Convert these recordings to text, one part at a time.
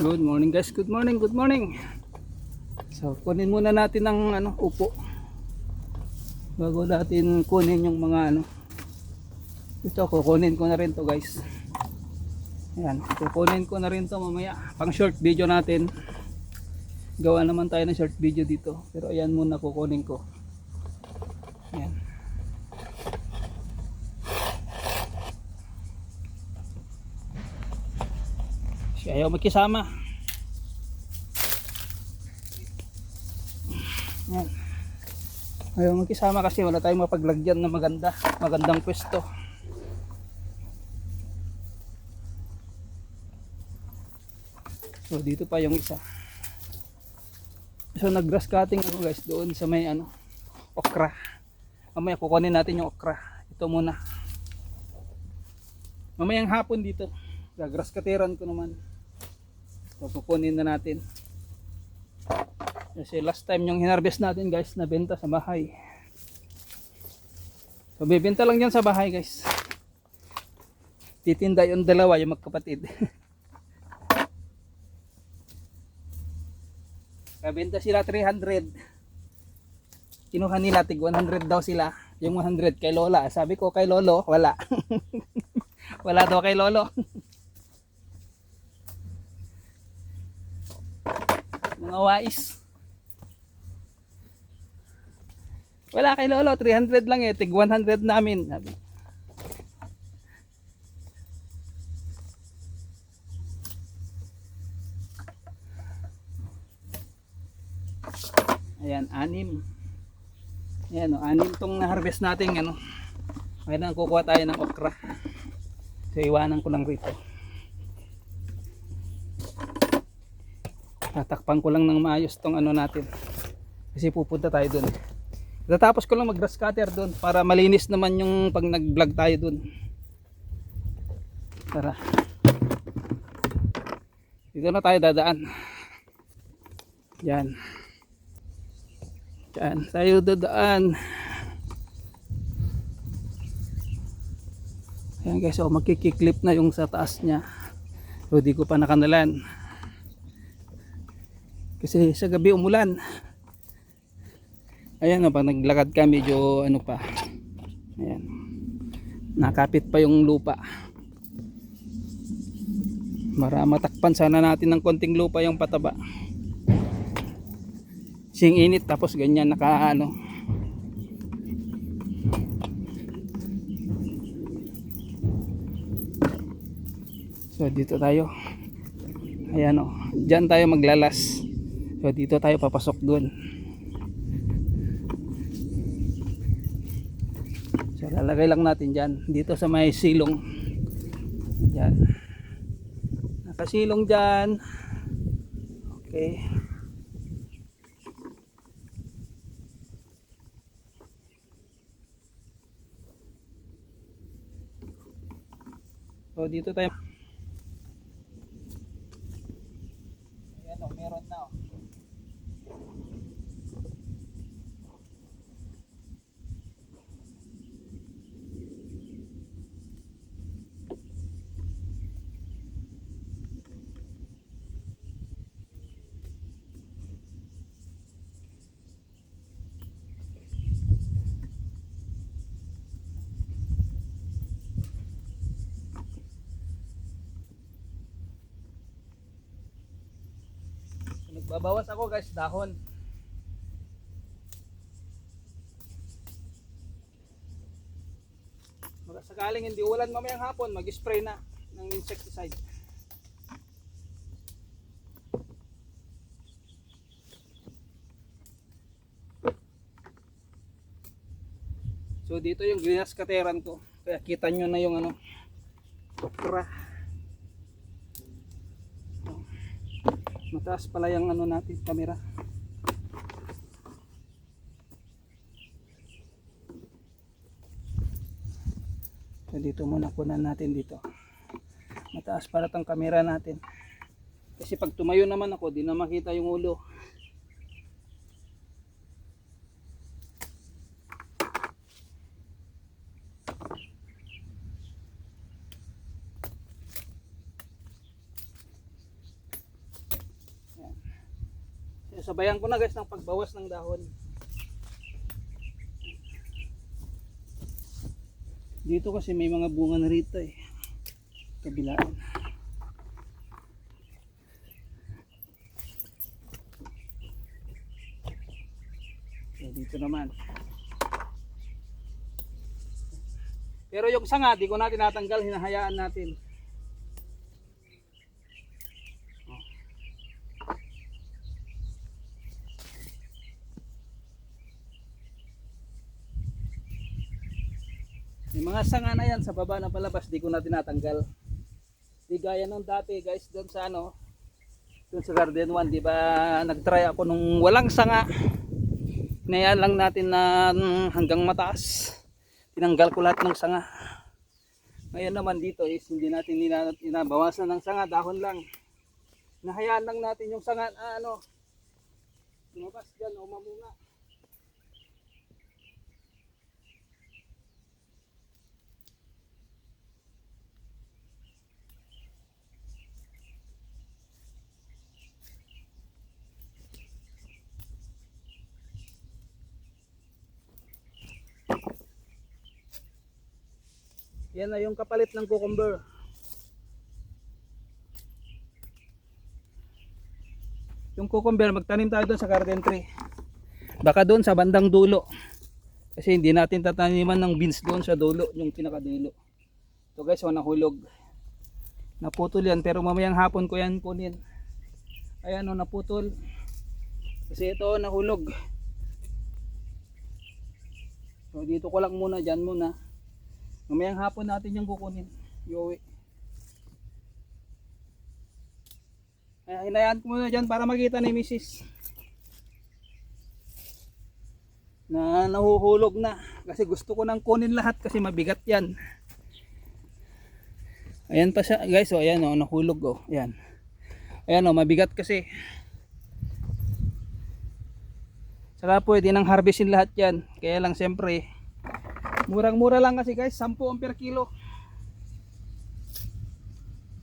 Good morning guys, good morning, good morning. So kunin muna natin ang upo bago natin kunin yung mga ito kukunin ko na rin to guys. Ayan, kukunin ko na rin to mamaya pang short video natin. Gawa naman tayo ng short video dito, pero ayan muna kukunin ko. Ayan. Si ayaw magkisama. Ayan. Ayaw magkisama kasi wala tayong mapaglagyan na magandang pwesto. So dito pa yung isa. So nag-grass cutting ako guys doon sa may okra. Mamaya kukunin natin yung okra. Ito muna. Mamayang hapon dito. Grass cutteran ko naman. So kukunin na natin. Kasi last time yung hinarvest natin guys, nabenta sa bahay. So bibenta lang yan sa bahay guys. Titinda yung dalawa, yung magkapatid. Kabenta sila 300. Kinuha nila tig 100 daw sila. Yung 100 kay Lola. Sabi ko kay Lolo, wala. Wala daw kay Lolo. Mga wais. Wala kay Lolo, 300 lang tig 100 namin. Sabi. Ayan, 6. Ayan, 6 tong na-harvest natin, Kaya na kukuha tayo ng okra. So, iwanan ko lang rito. Tatakpan ko lang ng maayos tong natin. Kasi pupunta tayo dun. Tatapos ko lang mag-grass cutter dun para malinis naman yung pag nag-vlog tayo dun. Tara. Dito na tayo dadaan. Yan. Diyan tayo dadaan. Ayan guys, magkikiklip na yung sa taas nya. So di ko pa nakanalan. Kasi sa gabi umulan. Ayan pag naglakad ka medyo pa. Ayan. Nakapit pa yung lupa. Para matakpan sana natin ng konting lupa yung pataba. Sing init tapos ganyan So dito tayo. Ayan diyan tayo maglalas. So dito tayo papasok doon. So lalagay lang natin diyan dito sa may silong. Diyan. Nakasilong diyan. Okay. So dito tayo. Ayan meron na Nagbabawas ako guys dahon. Baka sakaling hindi ulan mamayang hapon, mag-spray na ng insecticide. So dito yung greenhouse kateran ko. Kaya kita nyo na yung okra. Mataas pala yung natin camera. So dito muna kunan natin dito. Mataas pala tong camera natin. Kasi pag tumayo naman ako, di na makita yung ulo. sabayan ko na guys ng pagbawas ng dahon. Dito kasi may mga bunga na rito eh. Kabilaan. So, dito naman. Pero yung sanga, di ko na tinatanggal, hinahayaan natin. Yung mga sanga na yan sa baba na palabas, di ko na tinatanggal. Di gaya nung dati guys, doon sa ano, doon sa Garden 1, di ba nagtry ako nung walang sanga. Hinayaan lang natin na hanggang mataas. Tinanggal ko lahat ng sanga. Ngayon naman dito is hindi natin inabawasan ng sanga, dahon lang. Nahayaan lang natin yung sanga ano, lumabas dyan o mamunga. Yan na yung kapalit ng cucumber. Yung cucumber, magtanim tayo doon sa garden tree. Baka doon sa bandang dulo. Kasi hindi natin tataniman ng beans doon sa dulo, yung pinakadulo. So guys, nahulog. Naputol yan, pero mamayang hapon ko yan kunin. Ayan o, naputol. Kasi ito nahulog. So dito ko lang muna, dyan muna. Mamayang hapon natin yung kukunin. Iuwi. Hinayaan ko muna dyan para makita ni Mrs. Na nahuhulog na. Kasi gusto ko nang kunin lahat kasi mabigat yan. Ayan pa siya guys. O ayan o, nahulog o. Ayan. Ayan o, mabigat kasi. Saka pwede nang harvestin lahat yan. Kaya lang siyempre, murang-mura lang kasi guys, 10 per kilo.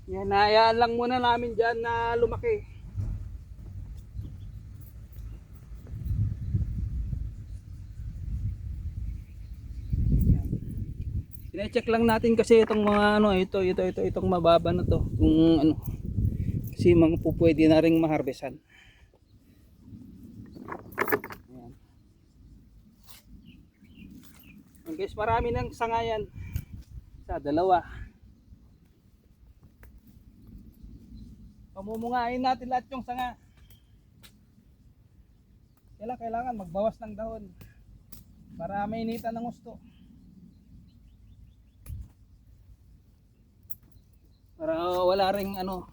Yan, hayaan lang muna namin dyan na lumaki. Sine-check lang natin kasi itong mga ano, itong mababa na to. Kung ano, kasi mga pupwede na ring maharbesan. Guys, marami ng sanga yan. Sa dalawa. Pamumungain natin lahat yung sanga. Kailangan magbawas ng dahon para mainitan ng gusto. Para wala ring ano,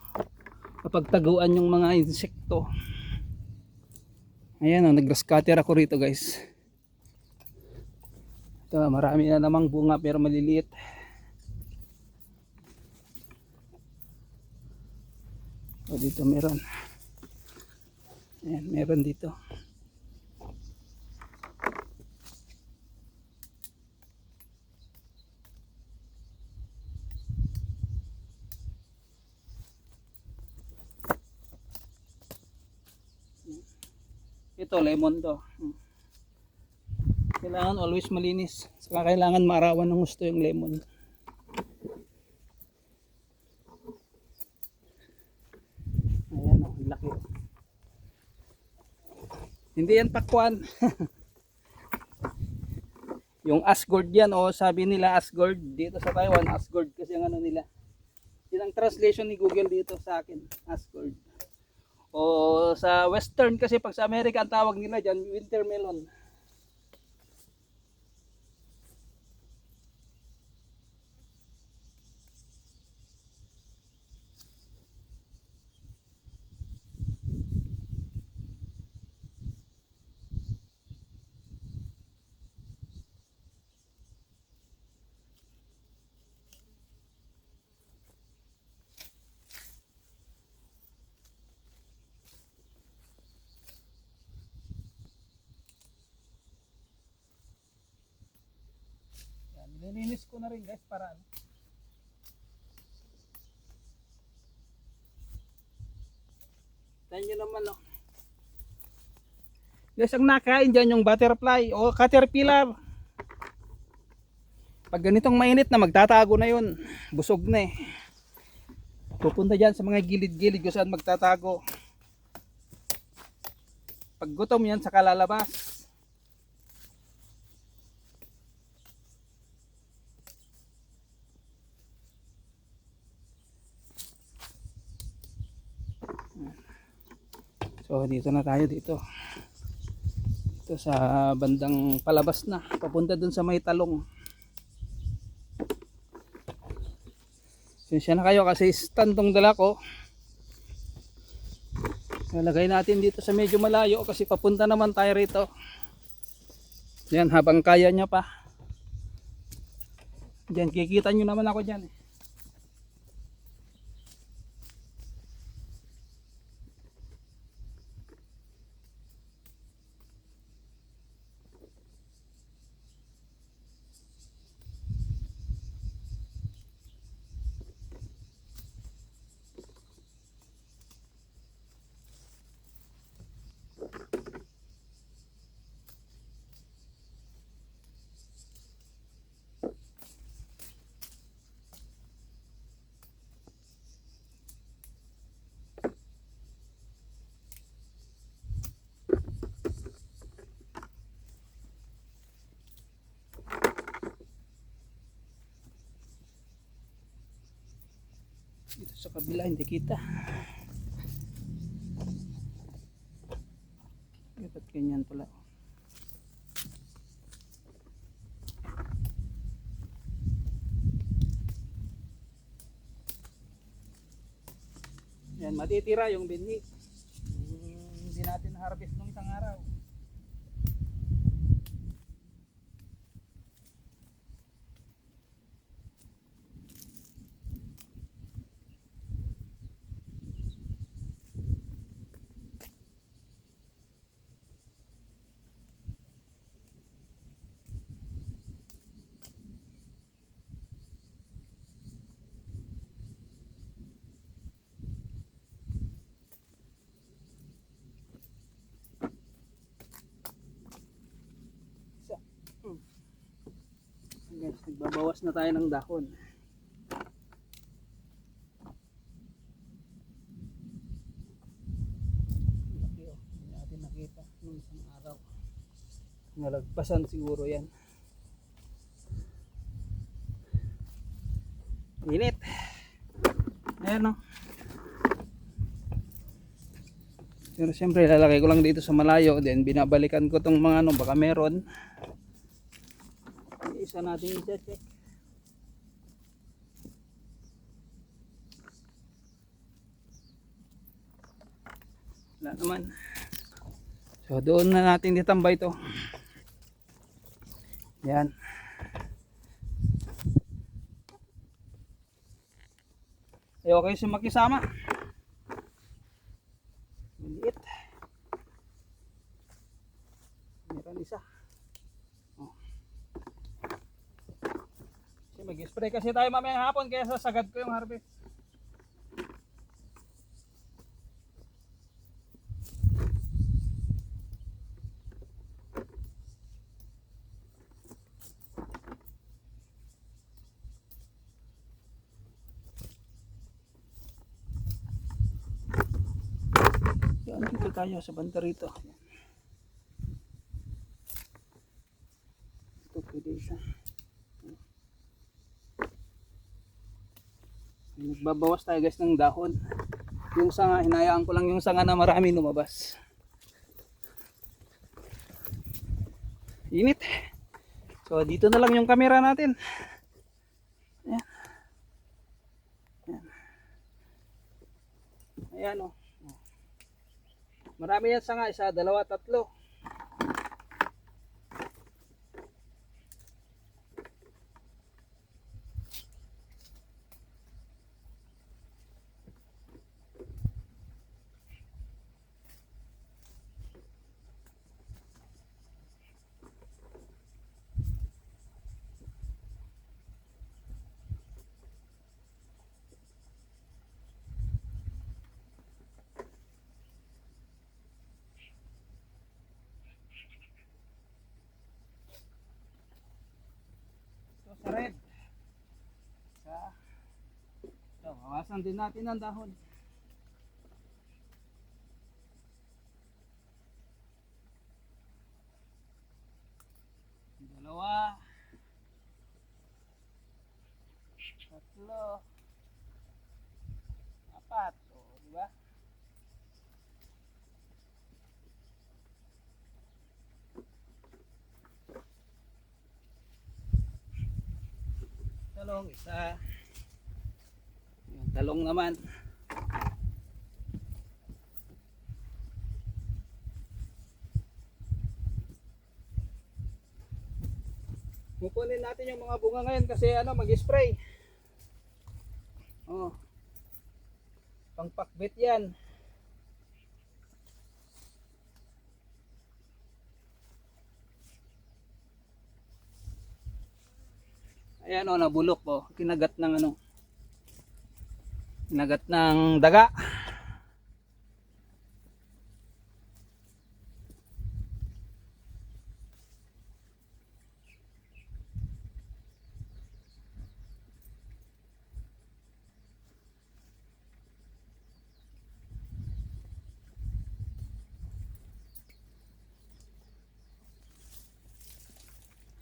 kapagtaguan yung mga insekto. Ayan o, nag-grass cutter ako rito guys. Ito, marami na namang bunga pero maliliit. O dito meron. Ayan, meron dito. Ito lemon to. Kailangan always malinis. Saka kailangan maarawan ng gusto yung lemon. Ayan o, laki. Hindi yan pakwan. Yung Asgard yan o, sabi nila Asgard. Dito sa Taiwan, Asgard kasi ang ano nila. Yun ang translation ni Google dito sa akin, Asgard. O sa Western kasi pag sa Amerika ang tawag nila dyan, winter melon. Nilinis ko na rin guys para ano. Tayo nyo naman oh. Guys, ang nakain dyan yung butterfly o caterpillar. Pag ganitong mainit na, magtatago na yun. Busog na eh. Pupunta dyan sa mga gilid-gilid kung saan magtatago. Pag gutom yan, saka lalabas. So dito na tayo dito. Ito sa bandang palabas na. Papunta dun sa may talong. Siya na kayo kasi stand tong dala ko. Nalagay natin dito sa medyo malayo kasi papunta naman tayo rito. Yan, habang kaya niya pa. Diyan, kikita nyo naman ako dyan. Dito sa kabila hindi kita. Dapat ganyan pala. Yan, matitira yung binhi. Hindi natin harvest nung isang araw. Guys, nagbabawas na tayo ng dahon. Laki oh, hindi natin nakita nung isang araw. Nalagpasan siguro yan. Init. Ayan oh. Pero siyempre lalagay ko lang dito sa malayo, then binabalikan ko tong mga ano, baka meron. Isa natin i-check. Wala naman. So doon na natin ditambay to. Yan. Ayaw kayo sa makisama. Maliit. Meron isa. Oh. Mag-spray kasi tayo mamayang hapon kaya sasagad ko yung harvest. Yan, dito tayo sa banda rito. Ito pwede isa. Nagbabawas tayo guys ng dahon. Yung sanga, hinayaan ko lang yung sanga na marami lumabas. Init. So dito na lang yung camera natin. Ayan. Ayan. Ayan o. Marami yan sanga, isa, dalawa, tatlo. sa red. So, hawasan din natin ang dahon. Dalawa. Tatlo. Apat. O, diba? Talong, isa. Yung talong naman. Kukunin natin yung mga bunga ngayon kasi ano, mag-spray. Oh. Pangpakbit yan. Ayan o, nabulok o. Kinagat ng ano. Kinagat ng daga.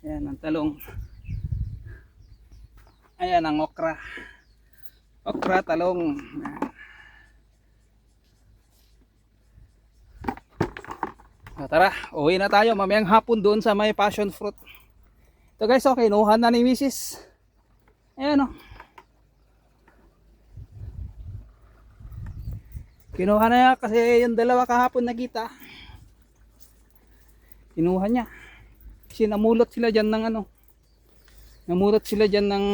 Ayan ang talong. Ayan ang okra. Okra, talong. So, tara, uwi na tayo mamayang hapon doon sa may passion fruit. Ito guys, okay, kinuha na ni Mrs. Ayan o. Kinuha na niya kasi yung dalawa kahapon nakita. Kinuha niya. Kasi namulot sila dyan ng ano. Namulot sila dyan ng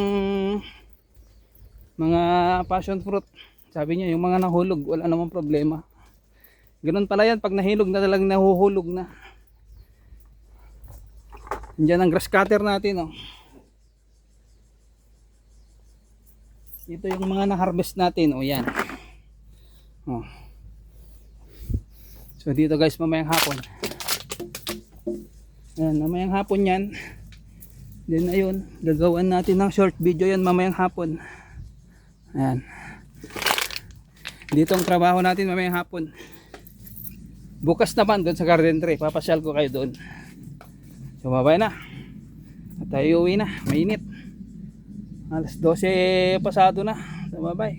mga passion fruit. Sabi niya yung mga nahulog wala namang problema. Ganun pala yan pag nahilog na talagang nahuhulog na. Diyan ang grass cutter natin oh. Ito yung mga na-harvest natin oh, yan. Oh. So dito guys mamayang hapon. Ayan, mamayang hapon yan. Then ayun, gagawan natin ng short video yan mamayang hapon. Ayan. Dito ang trabaho natin mamayang hapon. Bukas naman doon sa garden tray, papasyal ko kayo doon. So babay na. At tayo uwi na, mainit. Alas 12 pasado na. So babay.